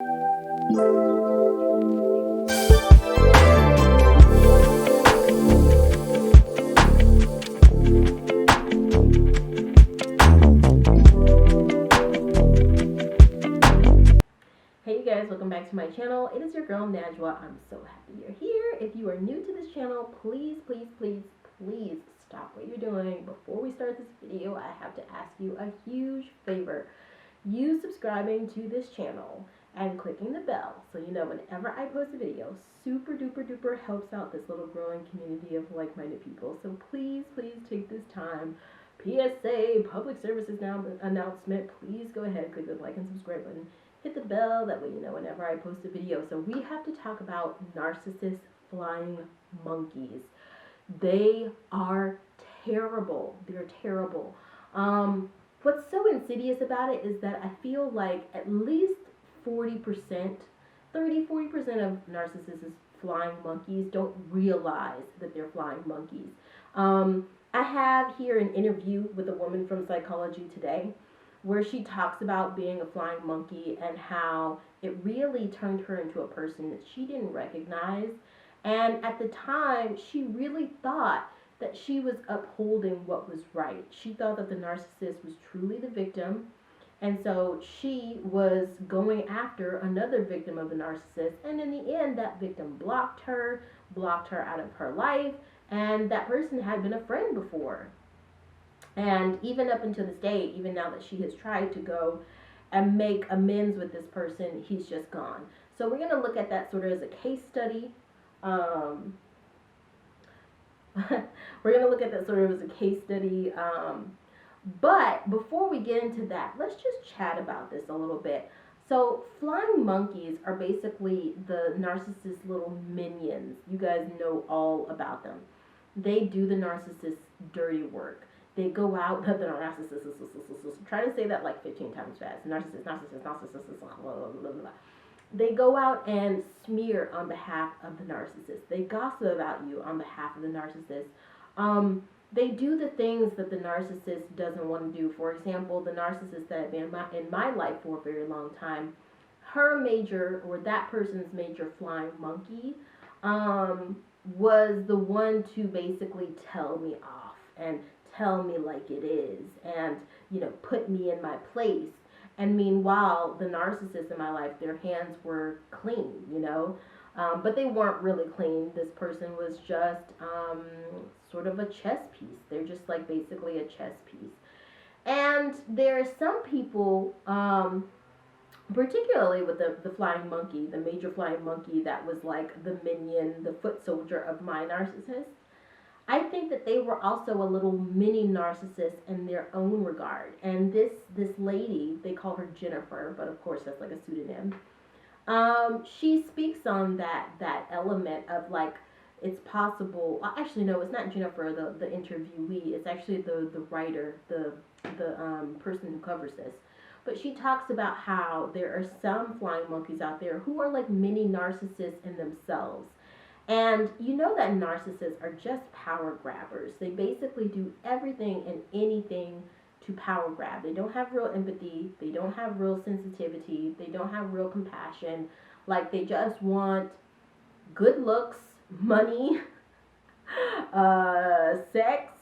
Hey you guys, welcome back to my channel. It is your girl Najwa. I'm so happy you're here. If you are new to this channel, please stop what you're doing. Before we start this video, I have to ask you a huge favor. You subscribing to this channel and clicking the bell so you know whenever I post a video, super duper helps out this little growing community of like-minded people. So please take this time. PSA, public services announcement. Please go ahead, click the like and subscribe button. Hit the bell, that way you know whenever I post a video. So we have to talk about narcissist flying monkeys. They are terrible. They're terrible. What's so insidious about it is that I feel like at least 40%, 30-40% of narcissists flying monkeys don't realize that they're flying monkeys. I have here an interview with a woman from Psychology Today where she talks about being a flying monkey and how it really turned her into a person that she didn't recognize. And at the time, she really thought that she was upholding what was right. She thought that the narcissist was truly the victim. And so she was going after another victim of the narcissist. And in the end, that victim blocked her out of her life. And that person had been a friend before. And even up until this day, even now that she has tried to go and make amends with this person, he's just gone. So we're going to look at that sort of as a case study. We're going to look at that sort of as a case study. But before we get into that, let's just chat about this a little bit. So flying monkeys are basically the narcissist's little minions. You guys know all about them. They do the narcissist's dirty work. They go out, the narcissist, try to say that like 15 times fast. Narcissist. They go out and smear on behalf of the narcissist. They gossip about you on behalf of the narcissist. They do the things that the narcissist doesn't want to do. For example, the narcissist that had been in my life for a very long time, that person's major flying monkey, was the one to basically tell me off and tell me like it is and, put me in my place. And meanwhile, the narcissists in my life, their hands were clean, but they weren't really clean. This person was just sort of a chess piece. They're just like basically a chess piece. And there are some people, particularly with the flying monkey, the major flying monkey that was like the minion, the foot soldier of my narcissist. I think that they were also a little mini narcissist in their own regard. And this lady, they call her Jennifer, but of course that's like a pseudonym. She speaks on that element of like, it's possible. Actually, no, it's not Jennifer, the interviewee. It's actually the writer, the person who covers this. But she talks about how there are some flying monkeys out there who are like mini narcissists in themselves. And you know that narcissists are just power grabbers. They basically do everything and anything to power grab. They don't have real empathy. They don't have real sensitivity. They don't have real compassion. Like, they just want good looks, money, sex,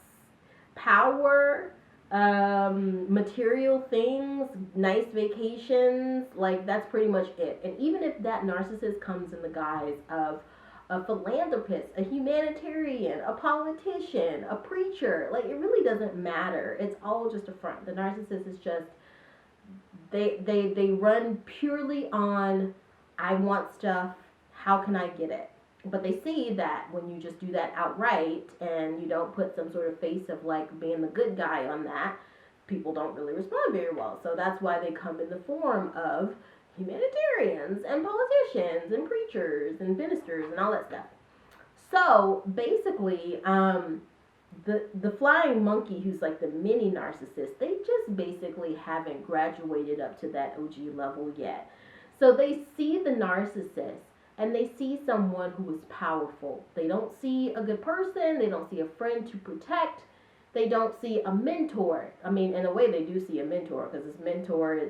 power, material things, nice vacations. Like, that's pretty much it. And even if that narcissist comes in the guise of a philanthropist, a humanitarian, a politician, a preacher, like, it really doesn't matter. It's all just a front. The narcissist is just, they run purely on, I want stuff, how can I get it? But they see that when you just do that outright and you don't put some sort of face of like being the good guy on that, people don't really respond very well. So that's why they come in the form of humanitarians and politicians and preachers and ministers and all that stuff. So basically, the flying monkey, who's like the mini narcissist, they just basically haven't graduated up to that OG level yet. So they see the narcissist and they see someone who is powerful. They don't see a good person. They don't see a friend to protect. They don't see a mentor. I mean, in a way, they do see a mentor, because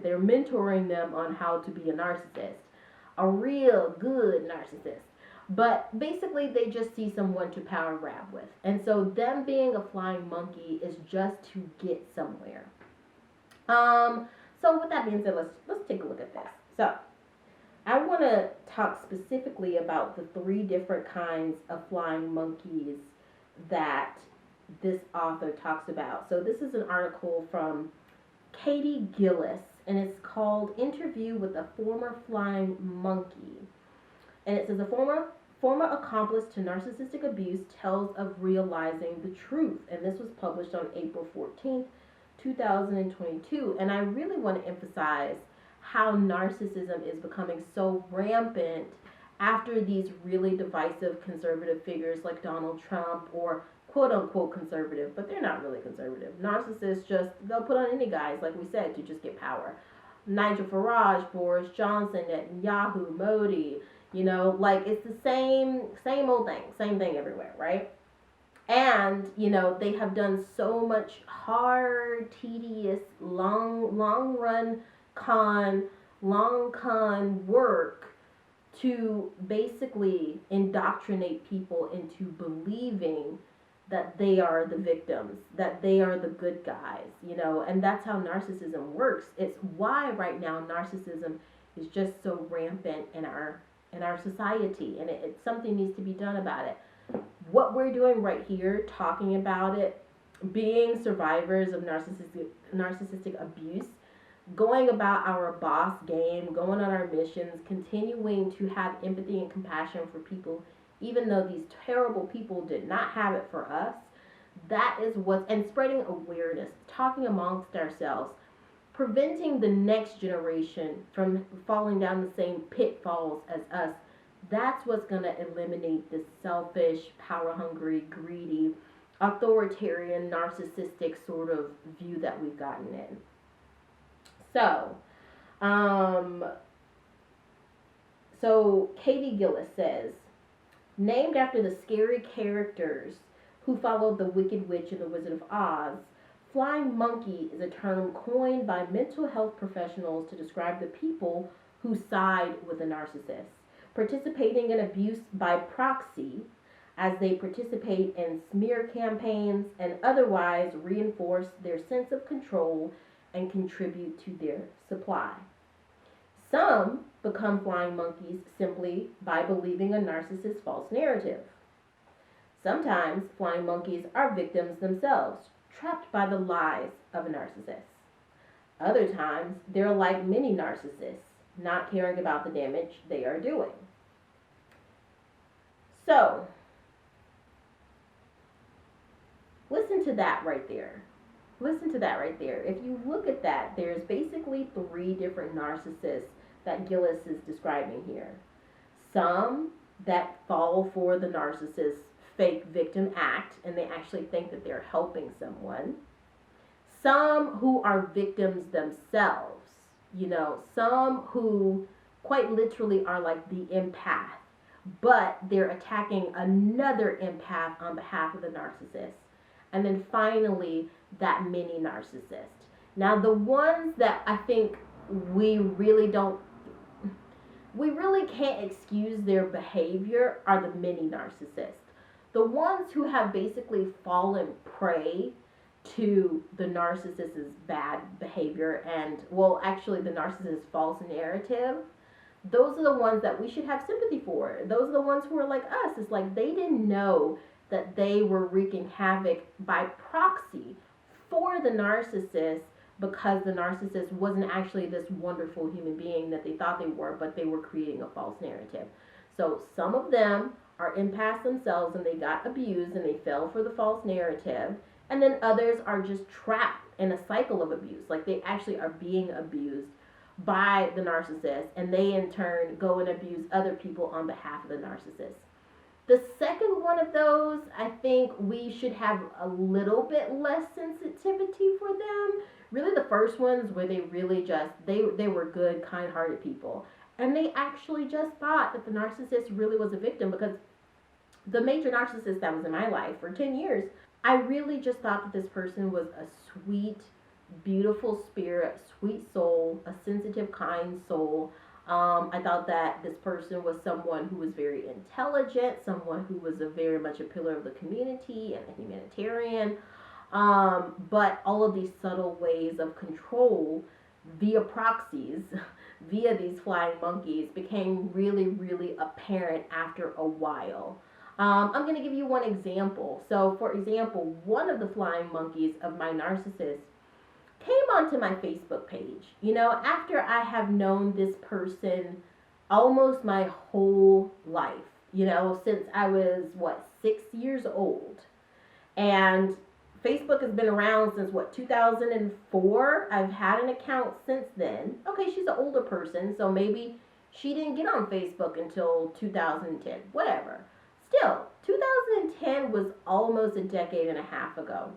they're mentoring them on how to be a narcissist. a real good narcissist. But basically, they just see someone to power grab with. And so, them being a flying monkey is just to get somewhere. So with that being said, let's take a look at this. So, I want to talk specifically about the 3 different kinds of flying monkeys that this author talks about. So this is an article from Katie Gillis, and it's called Interview with a Former Flying Monkey. And it says, a former accomplice to narcissistic abuse tells of realizing the truth. And this was published on April 14th, 2022. And I really want to emphasize how narcissism is becoming so rampant after these really divisive conservative figures like Donald Trump, or quote unquote conservative, but they're not really conservative. Narcissists they'll put on any guys, like we said, to just get power. Nigel Farage, Boris Johnson, Netanyahu, Modi, like it's the same old thing, same thing everywhere, right? And, they have done so much hard, tedious, long run long con work to basically indoctrinate people into believing that they are the victims, that they are the good guys, and that's how narcissism works. It's why right now narcissism is just so rampant in our society, and it's something needs to be done about it. What we're doing right here, talking about it, being survivors of narcissistic abuse, going about our boss game, going on our missions, continuing to have empathy and compassion for people, even though these terrible people did not have it for us. That is and spreading awareness, talking amongst ourselves, preventing the next generation from falling down the same pitfalls as us. That's what's going to eliminate this selfish, power-hungry, greedy, authoritarian, narcissistic sort of view that we've gotten in. So Katie Gillis says, named after the scary characters who followed the Wicked Witch and the Wizard of Oz, flying monkey is a term coined by mental health professionals to describe the people who side with a narcissist, participating in abuse by proxy as they participate in smear campaigns and otherwise reinforce their sense of control and contribute to their supply. Some become flying monkeys simply by believing a narcissist's false narrative. Sometimes flying monkeys are victims themselves, trapped by the lies of a narcissist. Other times, they're like many narcissists, not caring about the damage they are doing. So, listen to that right there. Listen to that right there. If you look at that, there's basically 3 different narcissists that Gillis is describing here. Some that fall for the narcissist's fake victim act, and they actually think that they're helping someone. Some who are victims themselves, some who quite literally are like the empath, but they're attacking another empath on behalf of the narcissist. And then finally, that mini narcissist. Now, the ones that I think we really can't excuse their behavior are the mini narcissists. The ones who have basically fallen prey to the narcissist's bad behavior and, well, actually the narcissist's false narrative, those are the ones that we should have sympathy for. Those are the ones who are like us. It's like they didn't know that they were wreaking havoc by proxy for the narcissist, because the narcissist wasn't actually this wonderful human being that they thought they were, but they were creating a false narrative. So some of them are empaths themselves and they got abused and they fell for the false narrative, and then others are just trapped in a cycle of abuse. Like they actually are being abused by the narcissist, and they in turn go and abuse other people on behalf of the narcissist. The second one of those, I think we should have a little bit less sensitivity for them. Really the first ones where they really just, they were good, kind-hearted people. And they actually just thought that the narcissist really was a victim, because the major narcissist that was in my life for 10 years, I really just thought that this person was a sweet, beautiful spirit, sweet soul, a sensitive, kind soul. I thought that this person was someone who was very intelligent, someone who was very much a pillar of the community and a humanitarian. But all of these subtle ways of control via proxies, via these flying monkeys, became really, really apparent after a while. I'm going to give you one example. So, for example, one of the flying monkeys of my narcissist came onto my Facebook page. After I have known this person almost my whole life, since I was, 6 years old. And Facebook has been around since 2004. I've had an account since then. Okay, she's an older person, so maybe she didn't get on Facebook until 2010. Whatever. Still, 2010 was almost a decade and a half ago.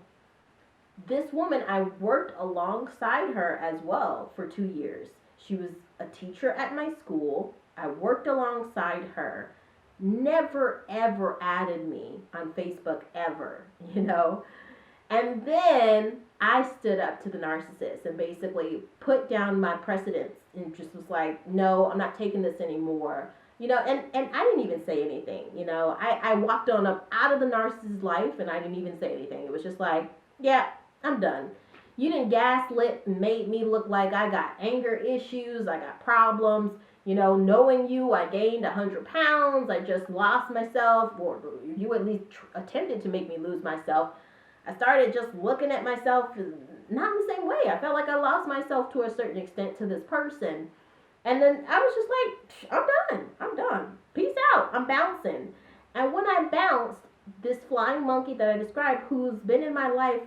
This woman, I worked alongside her as well for 2 years. She was a teacher at my school. I worked alongside her. Never, ever added me on Facebook, ever, And then I stood up to the narcissist and basically put down my precedence and just was like, no, I'm not taking this anymore. And I didn't even say anything. I walked on up out of the narcissist's life and I didn't even say anything. It was just like, yeah, I'm done. You done gaslit and made me look like I got anger issues, I got problems. Knowing you, I gained 100 pounds. I just lost myself, or you at least attempted to make me lose myself. I started just looking at myself not in the same way. I felt like I lost myself to a certain extent to this person. And then I was just like, I'm done. Peace out. I'm bouncing. And when I bounced, this flying monkey that I described, who's been in my life,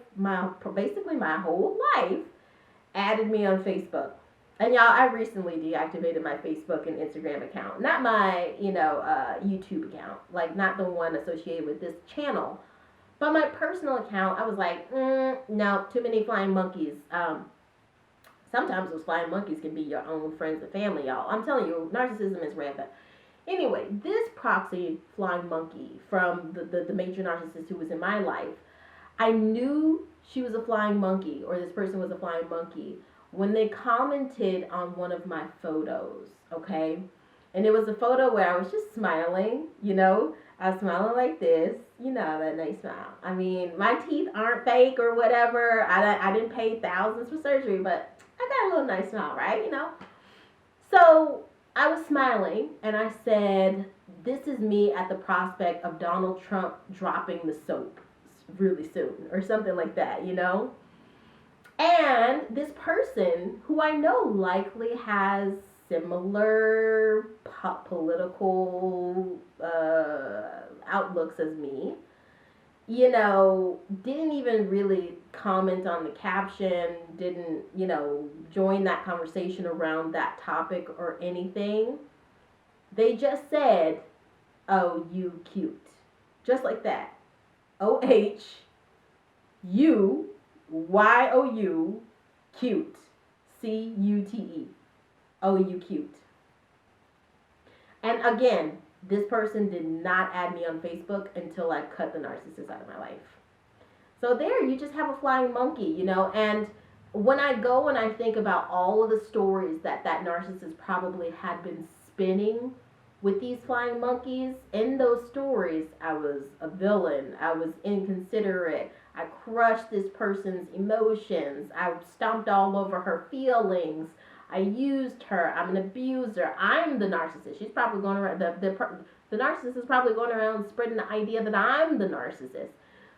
basically my whole life, added me on Facebook. And y'all, I recently deactivated my Facebook and Instagram account. Not my, YouTube account. Like, not the one associated with this channel. But my personal account, I was like, no, too many flying monkeys. Sometimes those flying monkeys can be your own friends and family, y'all. I'm telling you, narcissism is rampant. Anyway, this proxy flying monkey from the major narcissist who was in my life, I knew she was a flying monkey, or this person was a flying monkey, when they commented on one of my photos, okay? And it was a photo where I was just smiling, I was smiling like this, that nice smile. I mean, my teeth aren't fake or whatever. I didn't pay thousands for surgery, but I got a little nice smile, right? So I was smiling, and I said, this is me at the prospect of Donald Trump dropping the soap really soon, or something like that, And this person, who I know likely has similar political outlooks as me, didn't even really comment on the caption, didn't, join that conversation around that topic or anything. They just said, oh, you cute. Just like that. OHUYOU, cute. CUTE. Oh, you cute. And again, this person did not add me on Facebook until I cut the narcissist out of my life. So there, you just have a flying monkey, and when I go and I think about all of the stories that narcissist probably had been spinning with these flying monkeys, in those stories, I was a villain, I was inconsiderate, I crushed this person's emotions, I stomped all over her feelings, I used her, I'm an abuser, I'm the narcissist. She's probably going around, the narcissist is probably going around spreading the idea that I'm the narcissist.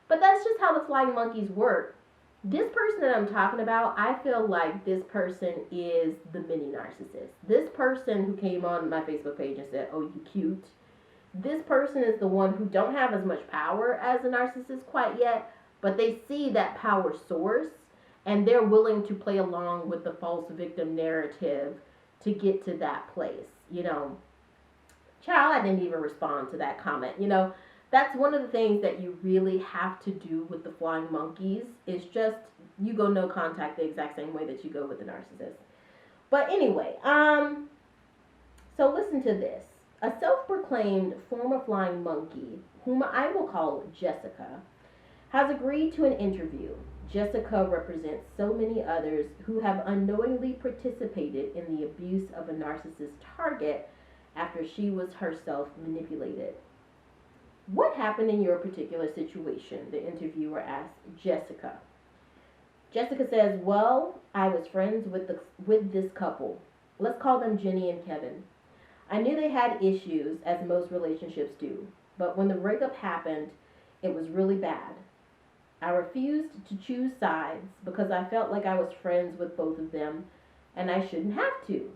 But that's just how the flying monkeys work. This person that I'm talking about, I feel like this person is the mini narcissist. This person who came on my Facebook page and said, oh, you cute. This person is the one who don't have as much power as a narcissist quite yet, but they see that power source and they're willing to play along with the false victim narrative to get to that place. Child, I didn't even respond to that comment. That's one of the things that you really have to do with the flying monkeys, is just, you go no contact the exact same way that you go with the narcissist. But anyway, so listen to this. A self-proclaimed former flying monkey, whom I will call Jessica, has agreed to an interview. Jessica represents so many others who have unknowingly participated in the abuse of a narcissist target after she was herself manipulated. What happened in your particular situation? The interviewer asked Jessica. Jessica says, well, I was friends with this couple. Let's call them Jenny and Kevin. I knew they had issues, as most relationships do. But when the breakup happened, it was really bad. I refused to choose sides because I felt like I was friends with both of them and I shouldn't have to.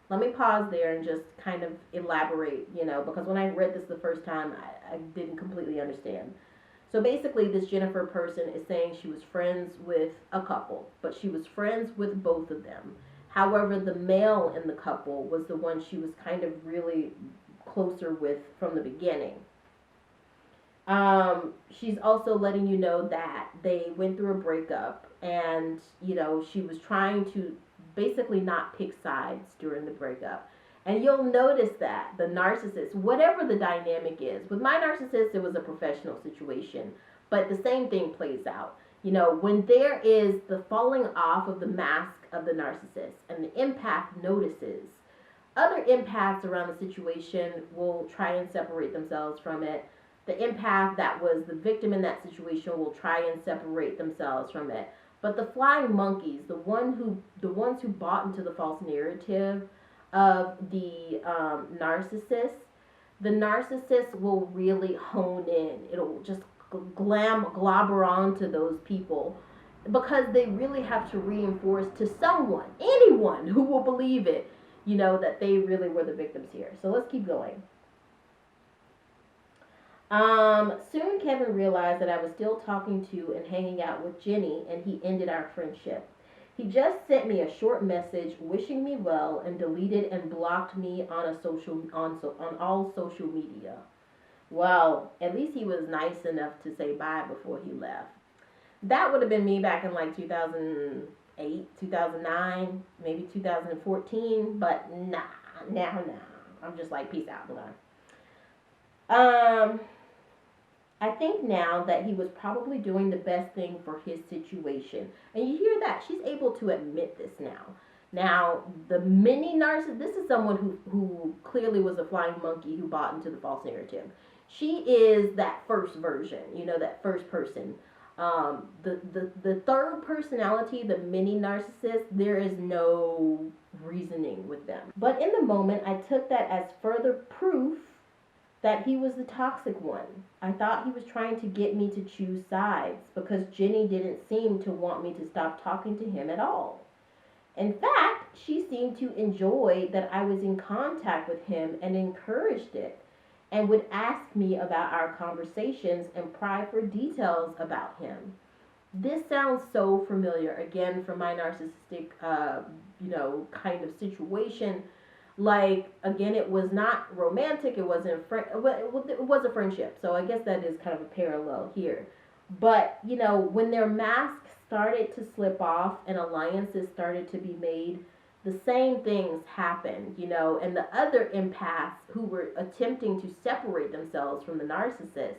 Let me pause there and just kind of elaborate, because when I read this the first time, I didn't completely understand. So basically, this Jennifer person is saying she was friends with a couple, but she was friends with both of them. However, the male in the couple was the one she was kind of really closer with from the beginning. She's also letting you know that they went through a breakup and, she was trying to basically not pick sides during the breakup. And you'll notice that the narcissist, whatever the dynamic is, with my narcissist, it was a professional situation, but the same thing plays out. When there is the falling off of the mask of the narcissist and the empath notices, other empaths around the situation will try and separate themselves from it. The empath that was the victim in that situation will try and separate themselves from it. But the flying monkeys, the ones who bought into the false narrative of the narcissist, the narcissist will really hone in. It'll just globber onto those people because they really have to reinforce to someone, anyone who will believe it, that they really were the victims here. So let's keep going. Soon Kevin realized that I was still talking to and hanging out with Jenny, and he ended our friendship. He just sent me a short message wishing me well and deleted and blocked me on all social media. Well, at least he was nice enough to say bye before he left. That would have been me back in like 2008, 2009, maybe 2014, but nah. I'm just like, peace out, bye. I think now that he was probably doing the best thing for his situation. And you hear that. She's able to admit this now. Now, the mini narcissist, this is someone who clearly was a flying monkey who bought into the false narrative. She is that first version, that first person. The third personality, the mini narcissist, there is no reasoning with them. But in the moment, I took that as further proof that he was the toxic one. I thought he was trying to get me to choose sides because Jenny didn't seem to want me to stop talking to him at all. In fact, she seemed to enjoy that I was in contact with him and encouraged it and would ask me about our conversations and pry for details about him. This sounds so familiar, again, from my narcissistic, kind of situation. Like, again, it was not romantic, it wasn't it was a friendship, so I guess that is kind of a parallel here. But, when their masks started to slip off and alliances started to be made, the same things happened, and the other empaths who were attempting to separate themselves from the narcissist,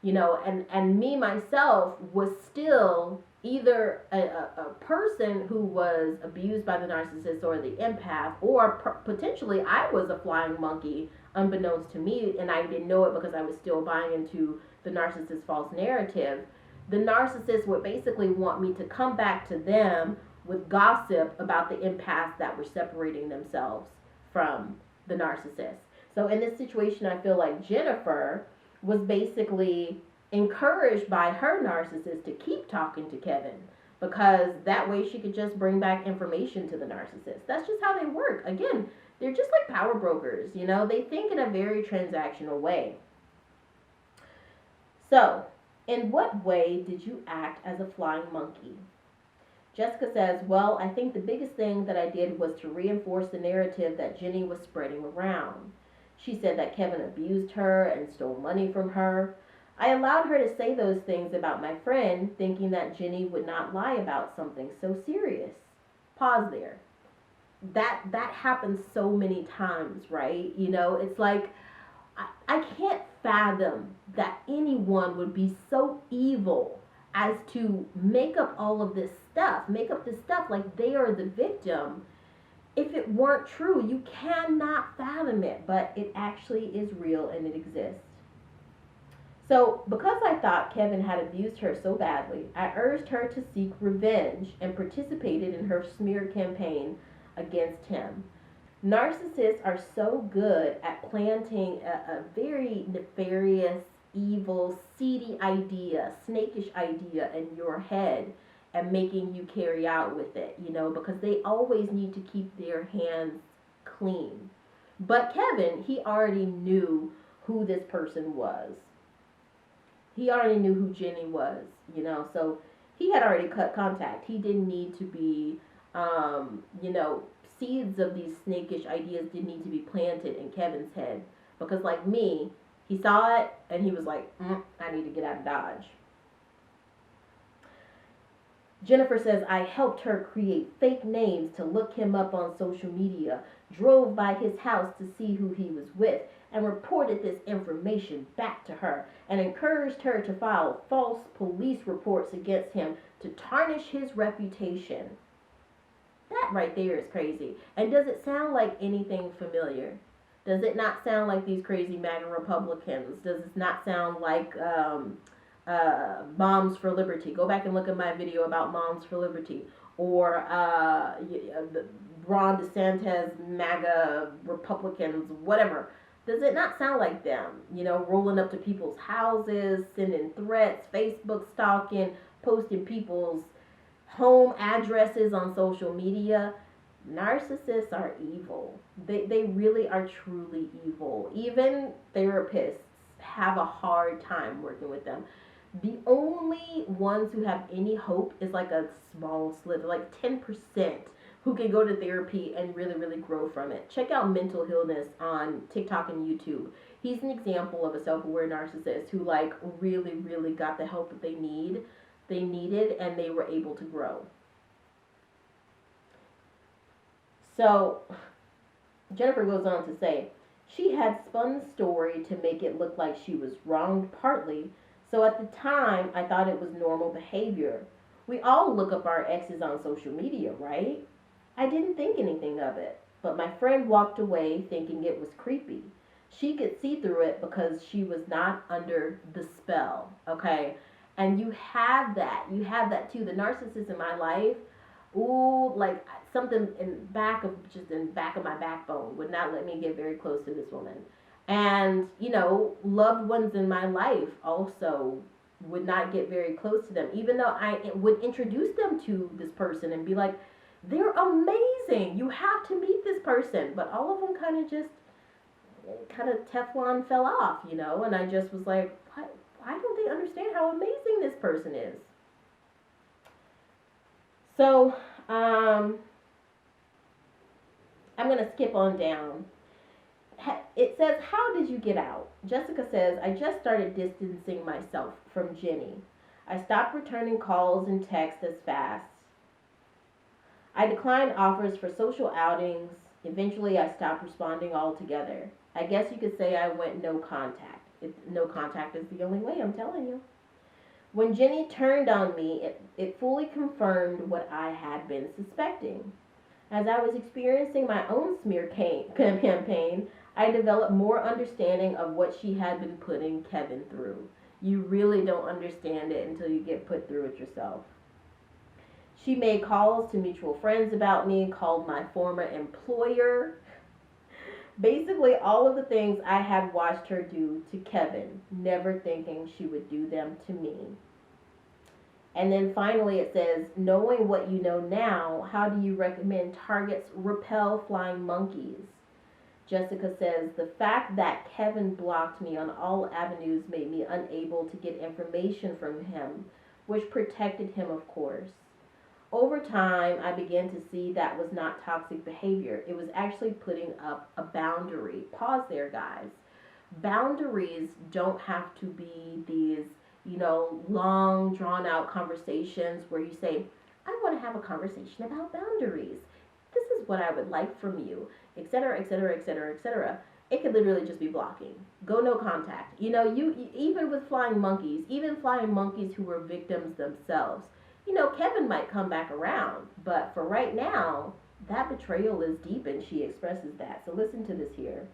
and me myself was still either a person who was abused by the narcissist or the empath, or potentially I was a flying monkey unbeknownst to me, and I didn't know it because I was still buying into the narcissist's false narrative. The narcissist would basically want me to come back to them with gossip about the empaths that were separating themselves from the narcissist. So in this situation, I feel like Jennifer was basically encouraged by her narcissist to keep talking to Kevin because that way she could just bring back information to the narcissist. That's just how they work. Again, they're just like power brokers, they think in a very transactional way. So, in what way did you act as a flying monkey? Jessica says, well, I think the biggest thing that I did was to reinforce the narrative that Jenny was spreading around. She said that Kevin abused her and stole money from her. I allowed her to say those things about my friend, thinking that Jenny would not lie about something so serious. Pause there. That happens so many times, right? It's like, I can't fathom that anyone would be so evil as to make up all of this stuff, make up this stuff like they are the victim. If it weren't true, you cannot fathom it, but it actually is real and it exists. So, because I thought Kevin had abused her so badly, I urged her to seek revenge and participated in her smear campaign against him. Narcissists are so good at planting a very nefarious, evil, seedy idea, snakish idea in your head and making you carry out with it, because they always need to keep their hands clean. But Kevin, he already knew who this person was. He already knew who Jenny was, so he had already cut contact. He didn't need to be, seeds of these snakish ideas didn't need to be planted in Kevin's head. Because like me, he saw it and he was like, I need to get out of Dodge. Jennifer says, I helped her create fake names to look him up on social media, drove by his house to see who he was with, and reported this information back to her, and encouraged her to file false police reports against him to tarnish his reputation. That right there is crazy. And does it sound like anything familiar? Does it not sound like these crazy MAGA Republicans? Does it not sound like Moms for Liberty? Go back and look at my video about Moms for Liberty. Or Ron DeSantis, MAGA Republicans, whatever. Does it not sound like them? Rolling up to people's houses, sending threats, Facebook stalking, posting people's home addresses on social media. Narcissists are evil. They really are truly evil. Even therapists have a hard time working with them. The only ones who have any hope is like a small sliver, like 10%, who can go to therapy and really, really grow from it. Check out Mentalhealth on TikTok and YouTube. He's an example of a self-aware narcissist who really, really got the help that they needed, and they were able to grow. So Jennifer goes on to say, she had spun the story to make it look like she was wronged partly, so at the time I thought it was normal behavior. We all look up our exes on social media, right? I didn't think anything of it, but my friend walked away thinking it was creepy. She could see through it because she was not under the spell, okay? And you have that too. The narcissist in my life, like something in back of my backbone would not let me get very close to this woman. And, loved ones in my life also would not get very close to them, even though I would introduce them to this person and be like, they're amazing. You have to meet this person. But all of them kind of Teflon fell off, and I just was like, what? Why don't they understand how amazing this person is? So, I'm going to skip on down. It says, how did you get out? Jessica says, I just started distancing myself from Jenny. I stopped returning calls and texts as fast. I declined offers for social outings. Eventually, I stopped responding altogether. I guess you could say I went no contact. No contact is the only way, I'm telling you. When Jenny turned on me, it fully confirmed what I had been suspecting. As I was experiencing my own smear campaign, I developed more understanding of what she had been putting Kevin through. You really don't understand it until you get put through it yourself. She made calls to mutual friends about me, called my former employer. Basically, all of the things I had watched her do to Kevin, never thinking she would do them to me. And then finally it says, knowing what you know now, how do you recommend targets repel flying monkeys? Jessica says, the fact that Kevin blocked me on all avenues made me unable to get information from him, which protected him, of course. Over time, I began to see that was not toxic behavior. It was actually putting up a boundary. Pause there, guys. Boundaries don't have to be these, long, drawn-out conversations where you say, I want to have a conversation about boundaries. This is what I would like from you, etc., etc., etc., etc. it could literally just be blocking. Go no contact. You even with flying monkeys, even flying monkeys who were victims themselves. Kevin might come back around, but for right now, that betrayal is deep, and she expresses that. So listen to this here.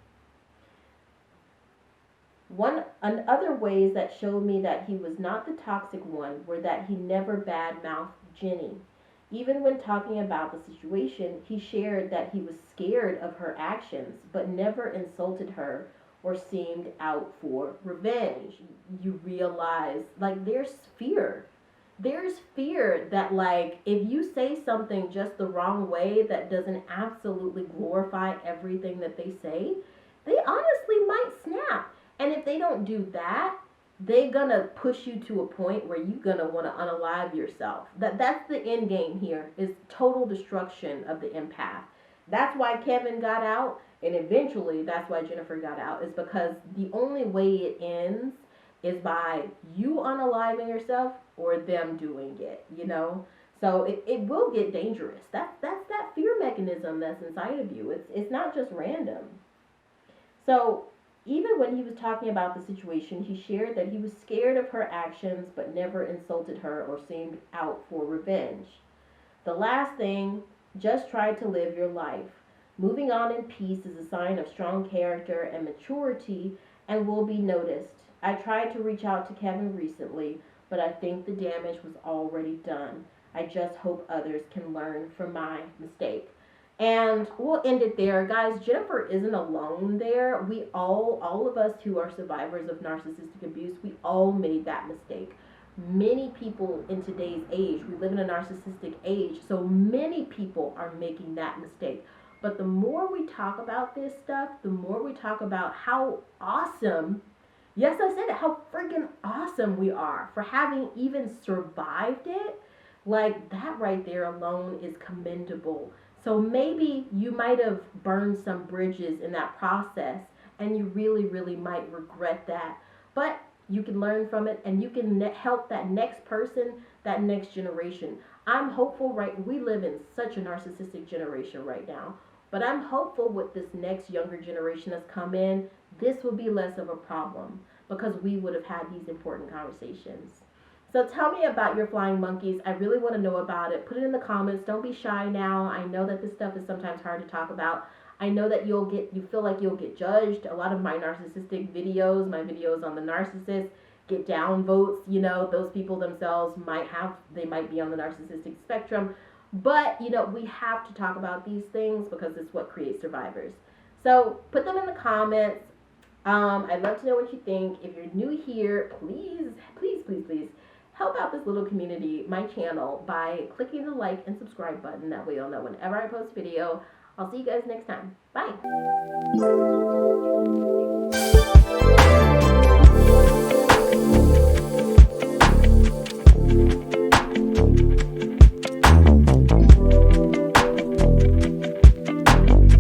Other ways that showed me that he was not the toxic one were that he never badmouthed Jenny. Even when talking about the situation, he shared that he was scared of her actions, but never insulted her or seemed out for revenge. You realize, like, there's fear. There's fear that, like, if you say something just the wrong way that doesn't absolutely glorify everything that they say, they honestly might snap. And if they don't do that, they're gonna push you to a point where you're gonna want to unalive yourself. That's the end game here, is total destruction of the empath. That's why Kevin got out, and eventually that's why Jennifer got out, is because the only way it ends is by you unaliving yourself or them doing it. So it will get dangerous. That's that fear mechanism that's inside of you. It's not just random. So even when he was talking about the situation, he shared that he was scared of her actions but never insulted her or seemed out for revenge. The last thing, just try to live your life. Moving on in peace is a sign of strong character and maturity and will be noticed. I tried to reach out to Kevin recently, but I think the damage was already done. I just hope others can learn from my mistake. And we'll end it there. Guys, Jennifer isn't alone there. We all of us who are survivors of narcissistic abuse, we all made that mistake. Many people in today's age, we live in a narcissistic age, so many people are making that mistake. But the more we talk about this stuff, the more we talk about how awesome, yes, I said it, how freaking awesome we are for having even survived it. Like, that right there alone is commendable. So maybe you might have burned some bridges in that process, and you really, really might regret that. But you can learn from it, and you can help that next person, that next generation. I'm hopeful, right? We live in such a narcissistic generation right now. But I'm hopeful with this next younger generation that's come in, this will be less of a problem because we would have had these important conversations. So tell me about your flying monkeys. I really want to know about it. Put it in the comments. Don't be shy now. I know that this stuff is sometimes hard to talk about. I know that you feel like you'll get judged. A lot of my narcissistic videos, my videos on the narcissist, get down votes. Those people themselves they might be on the narcissistic spectrum. But, we have to talk about these things because it's what creates survivors. So put them in the comments. I'd love to know what you think. If you're new here, please, please, please, please help out this little community, my channel, by clicking the like and subscribe button. That way you'll know whenever I post video. I'll see you guys next time. Bye.